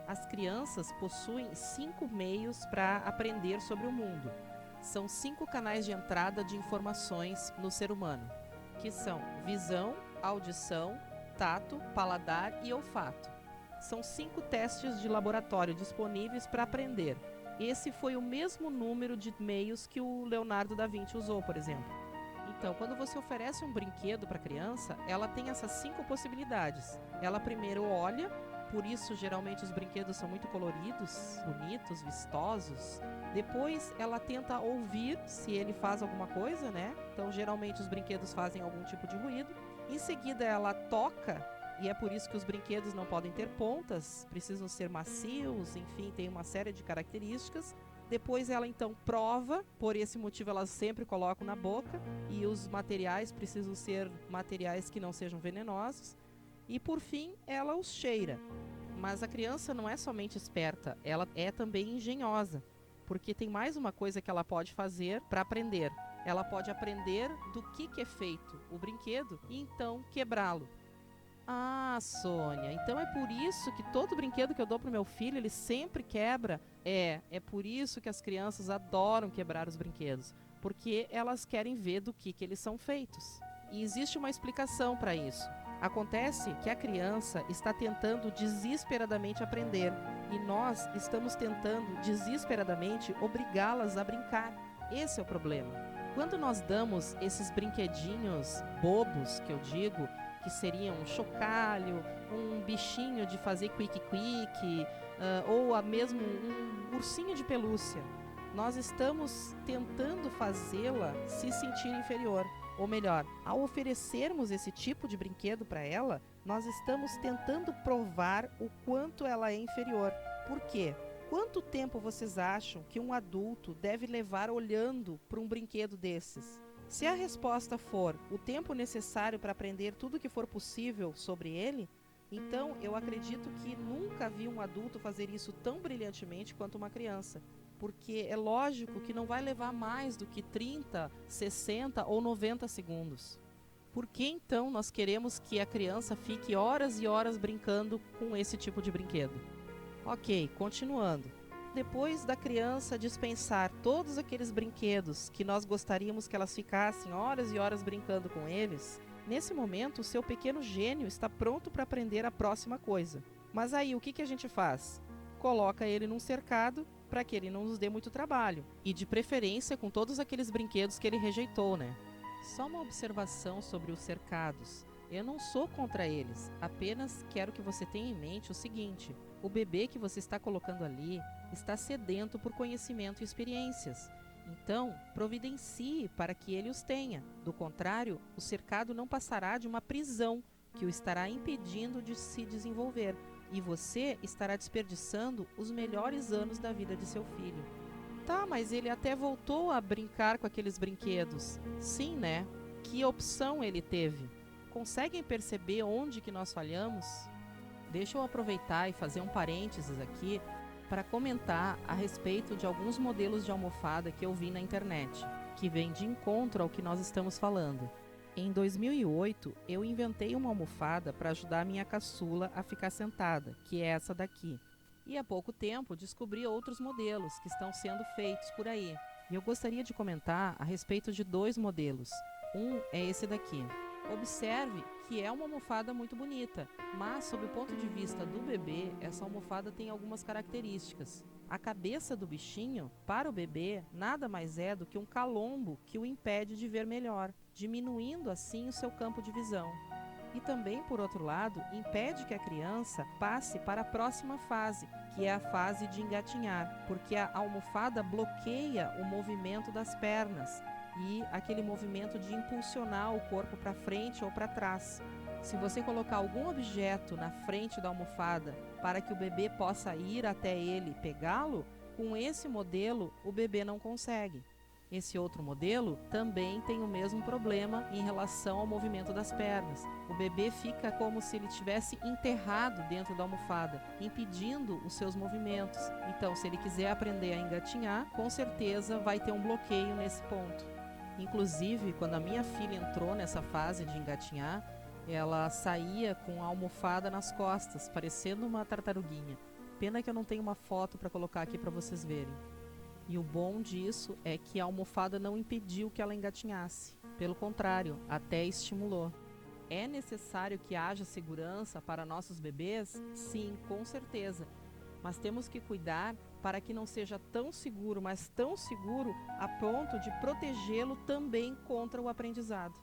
As crianças possuem 5 meios para aprender sobre o mundo. São 5 canais de entrada de informações no ser humano, que são visão, audição, tato, paladar e olfato. São 5 testes de laboratório disponíveis para aprender. Esse foi o mesmo número de meios que o Leonardo da Vinci usou, por exemplo. Então, quando você oferece um brinquedo para a criança, ela tem essas 5 possibilidades. Ela primeiro olha, por isso geralmente os brinquedos são muito coloridos, bonitos, vistosos. Depois ela tenta ouvir se ele faz alguma coisa, né? Então geralmente os brinquedos fazem algum tipo de ruído. Em seguida ela toca, e é por isso que os brinquedos não podem ter pontas, precisam ser macios, enfim, tem uma série de características. Depois ela então prova, por esse motivo elas sempre colocam na boca, e os materiais precisam ser materiais que não sejam venenosos. E por fim ela os cheira. Mas a criança não é somente esperta, ela é também engenhosa, porque tem mais uma coisa que ela pode fazer para aprender. Ela pode aprender do que é feito o brinquedo e então quebrá-lo. Ah, Sônia, então é por isso que todo brinquedo que eu dou pro meu filho, ele sempre quebra? É por isso que as crianças adoram quebrar os brinquedos, porque elas querem ver do que eles são feitos. E existe uma explicação para isso. Acontece que a criança está tentando desesperadamente aprender e nós estamos tentando desesperadamente obrigá-las a brincar. Esse é o problema. Quando nós damos esses brinquedinhos bobos, que eu digo, que seriam um chocalho, um bichinho de fazer quick-quick, ou mesmo um ursinho de pelúcia, nós estamos tentando fazê-la se sentir inferior. Ou melhor, ao oferecermos esse tipo de brinquedo para ela, nós estamos tentando provar o quanto ela é inferior. Por quê? Quanto tempo vocês acham que um adulto deve levar olhando para um brinquedo desses? Se a resposta for o tempo necessário para aprender tudo o que for possível sobre ele, então eu acredito que nunca vi um adulto fazer isso tão brilhantemente quanto uma criança. Porque é lógico que não vai levar mais do que 30, 60 ou 90 segundos. Por que então nós queremos que a criança fique horas e horas brincando com esse tipo de brinquedo? Ok, continuando. Depois da criança dispensar todos aqueles brinquedos que nós gostaríamos que elas ficassem horas e horas brincando com eles, nesse momento o seu pequeno gênio está pronto para aprender a próxima coisa. Mas aí o que a gente faz? Coloca ele num cercado para que ele não nos dê muito trabalho. E de preferência com todos aqueles brinquedos que ele rejeitou, né? Só uma observação sobre os cercados. Eu não sou contra eles, apenas quero que você tenha em mente o seguinte: o bebê que você está colocando ali está sedento por conhecimento e experiências. Então, providencie para que ele os tenha. Do contrário, o cercado não passará de uma prisão que o estará impedindo de se desenvolver, e você estará desperdiçando os melhores anos da vida de seu filho. Tá, mas ele até voltou a brincar com aqueles brinquedos. Sim, né? Que opção ele teve? Conseguem perceber onde que nós falhamos? Deixa eu aproveitar e fazer um parênteses aqui para comentar a respeito de alguns modelos de almofada que eu vi na internet, que vêm de encontro ao que nós estamos falando. Em 2008, eu inventei uma almofada para ajudar a minha caçula a ficar sentada, que é essa daqui. E há pouco tempo descobri outros modelos que estão sendo feitos por aí. E eu gostaria de comentar a respeito de 2 modelos. Um é esse daqui. Observe que é uma almofada muito bonita, mas sob o ponto de vista do bebê, essa almofada tem algumas características. A cabeça do bichinho, para o bebê, nada mais é do que um calombo que o impede de ver melhor, diminuindo assim o seu campo de visão. E também, por outro lado, impede que a criança passe para a próxima fase, que é a fase de engatinhar, porque a almofada bloqueia o movimento das pernas e aquele movimento de impulsionar o corpo para frente ou para trás. Se você colocar algum objeto na frente da almofada para que o bebê possa ir até ele e pegá-lo, com esse modelo o bebê não consegue. Esse outro modelo também tem o mesmo problema em relação ao movimento das pernas. O bebê fica como se ele tivesse enterrado dentro da almofada, impedindo os seus movimentos. Então, se ele quiser aprender a engatinhar, com certeza vai ter um bloqueio nesse ponto. Inclusive, quando a minha filha entrou nessa fase de engatinhar, ela saía com a almofada nas costas, parecendo uma tartaruguinha. Pena que eu não tenho uma foto para colocar aqui para vocês verem. E o bom disso é que a almofada não impediu que ela engatinhasse. Pelo contrário, até estimulou. É necessário que haja segurança para nossos bebês? Sim, com certeza. Mas temos que cuidar para que não seja tão seguro, mas tão seguro a ponto de protegê-lo também contra o aprendizado.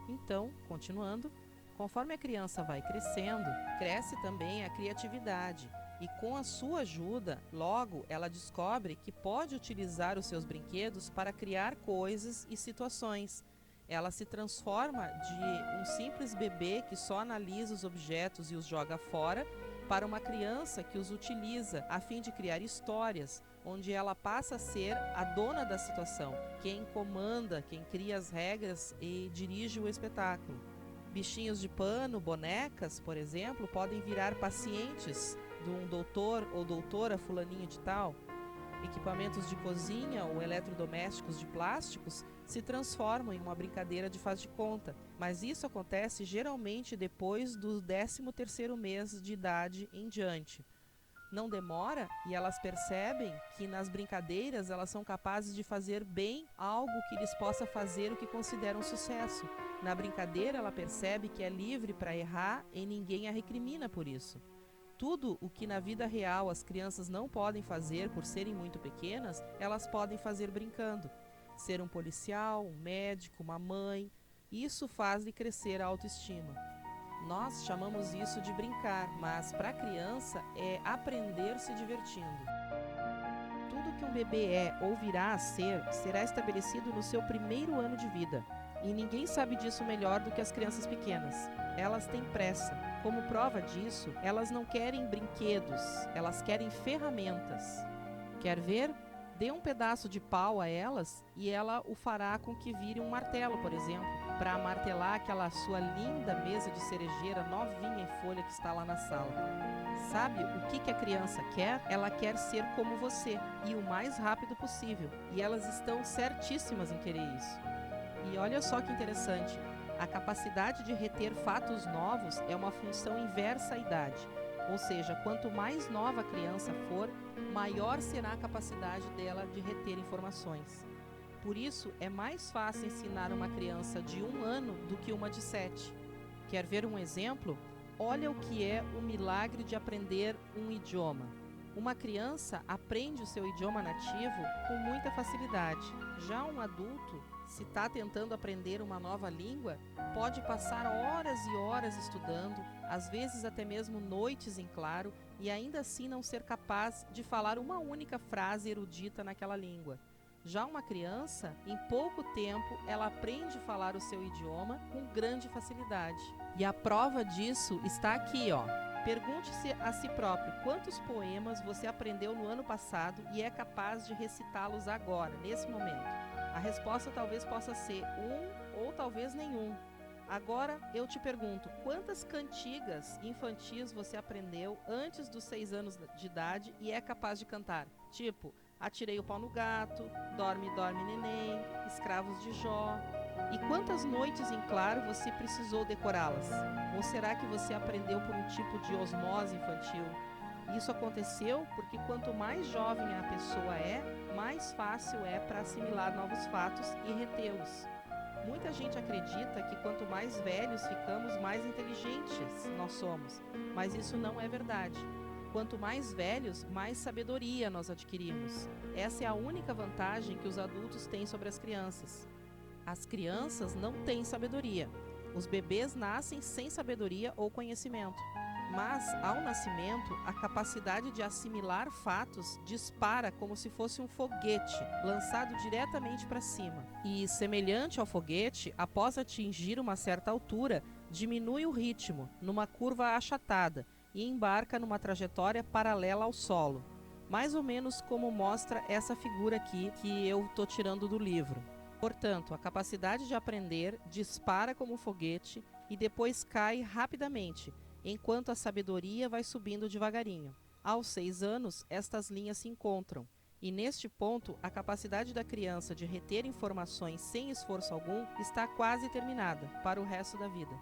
Então, continuando, conforme a criança vai crescendo, cresce também a criatividade. E com a sua ajuda, logo ela descobre que pode utilizar os seus brinquedos para criar coisas e situações. Ela se transforma de um simples bebê que só analisa os objetos e os joga fora para uma criança que os utiliza a fim de criar histórias, onde ela passa a ser a dona da situação, quem comanda, quem cria as regras e dirige o espetáculo. Bichinhos de pano, bonecas, por exemplo, podem virar pacientes de um doutor ou doutora fulaninho de tal. Equipamentos de cozinha ou eletrodomésticos de plásticos se transformam em uma brincadeira de faz de conta, mas isso acontece geralmente depois do 13º mês de idade em diante. Não demora e elas percebem que nas brincadeiras elas são capazes de fazer bem algo que lhes possa fazer o que consideram sucesso. Na brincadeira ela percebe que é livre para errar e ninguém a recrimina por isso. Tudo o que na vida real as crianças não podem fazer por serem muito pequenas, elas podem fazer brincando. Ser um policial, um médico, uma mãe, isso faz-lhe crescer a autoestima. Nós chamamos isso de brincar, mas para a criança é aprender se divertindo. Tudo que um bebê é ou virá a ser, será estabelecido no seu primeiro ano de vida. E ninguém sabe disso melhor do que as crianças pequenas. Elas têm pressa. Como prova disso, elas não querem brinquedos, elas querem ferramentas. Quer ver? Dê um pedaço de pau a elas e ela o fará com que vire um martelo, por exemplo, para martelar aquela sua linda mesa de cerejeira novinha em folha que está lá na sala. Sabe o que a criança quer? Ela quer ser como você e o mais rápido possível. E elas estão certíssimas em querer isso. E olha só que interessante. A capacidade de reter fatos novos é uma função inversa à idade, ou seja, quanto mais nova a criança for, maior será a capacidade dela de reter informações. Por isso, é mais fácil ensinar uma criança de 1 ano do que uma de 7. Quer ver um exemplo? Olha o que é o milagre de aprender um idioma. Uma criança aprende o seu idioma nativo com muita facilidade. Já um adulto, se está tentando aprender uma nova língua, pode passar horas e horas estudando, às vezes até mesmo noites em claro, e ainda assim não ser capaz de falar uma única frase erudita naquela língua. Já uma criança, em pouco tempo, ela aprende a falar o seu idioma com grande facilidade. E a prova disso está aqui, ó. Pergunte-se a si próprio quantos poemas você aprendeu no ano passado e é capaz de recitá-los agora, nesse momento. A resposta talvez possa ser um ou talvez nenhum. Agora eu te pergunto, quantas cantigas infantis você aprendeu antes dos 6 anos de idade e é capaz de cantar? Tipo, Atirei o Pau no Gato, Dorme, Dorme, Neném, Escravos de Jó. E quantas noites em claro você precisou decorá-las? Ou será que você aprendeu por um tipo de osmose infantil? Isso aconteceu porque quanto mais jovem a pessoa é, mais fácil é para assimilar novos fatos e retê-los. Muita gente acredita que quanto mais velhos ficamos, mais inteligentes nós somos, mas isso não é verdade. Quanto mais velhos, mais sabedoria nós adquirimos. Essa é a única vantagem que os adultos têm sobre as crianças. As crianças não têm sabedoria. Os bebês nascem sem sabedoria ou conhecimento. Mas, ao nascimento, a capacidade de assimilar fatos dispara como se fosse um foguete, lançado diretamente para cima. E, semelhante ao foguete, após atingir uma certa altura, diminui o ritmo, numa curva achatada, e embarca numa trajetória paralela ao solo. Mais ou menos como mostra essa figura aqui, que eu estou tirando do livro. Portanto, a capacidade de aprender dispara como um foguete e depois cai rapidamente, enquanto a sabedoria vai subindo devagarinho. Aos 6 anos, estas linhas se encontram, e neste ponto, a capacidade da criança de reter informações sem esforço algum está quase terminada para o resto da vida.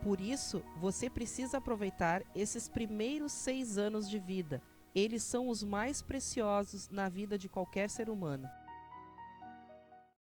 Por isso, você precisa aproveitar esses primeiros 6 anos de vida Eles são os mais preciosos na vida de qualquer ser humano.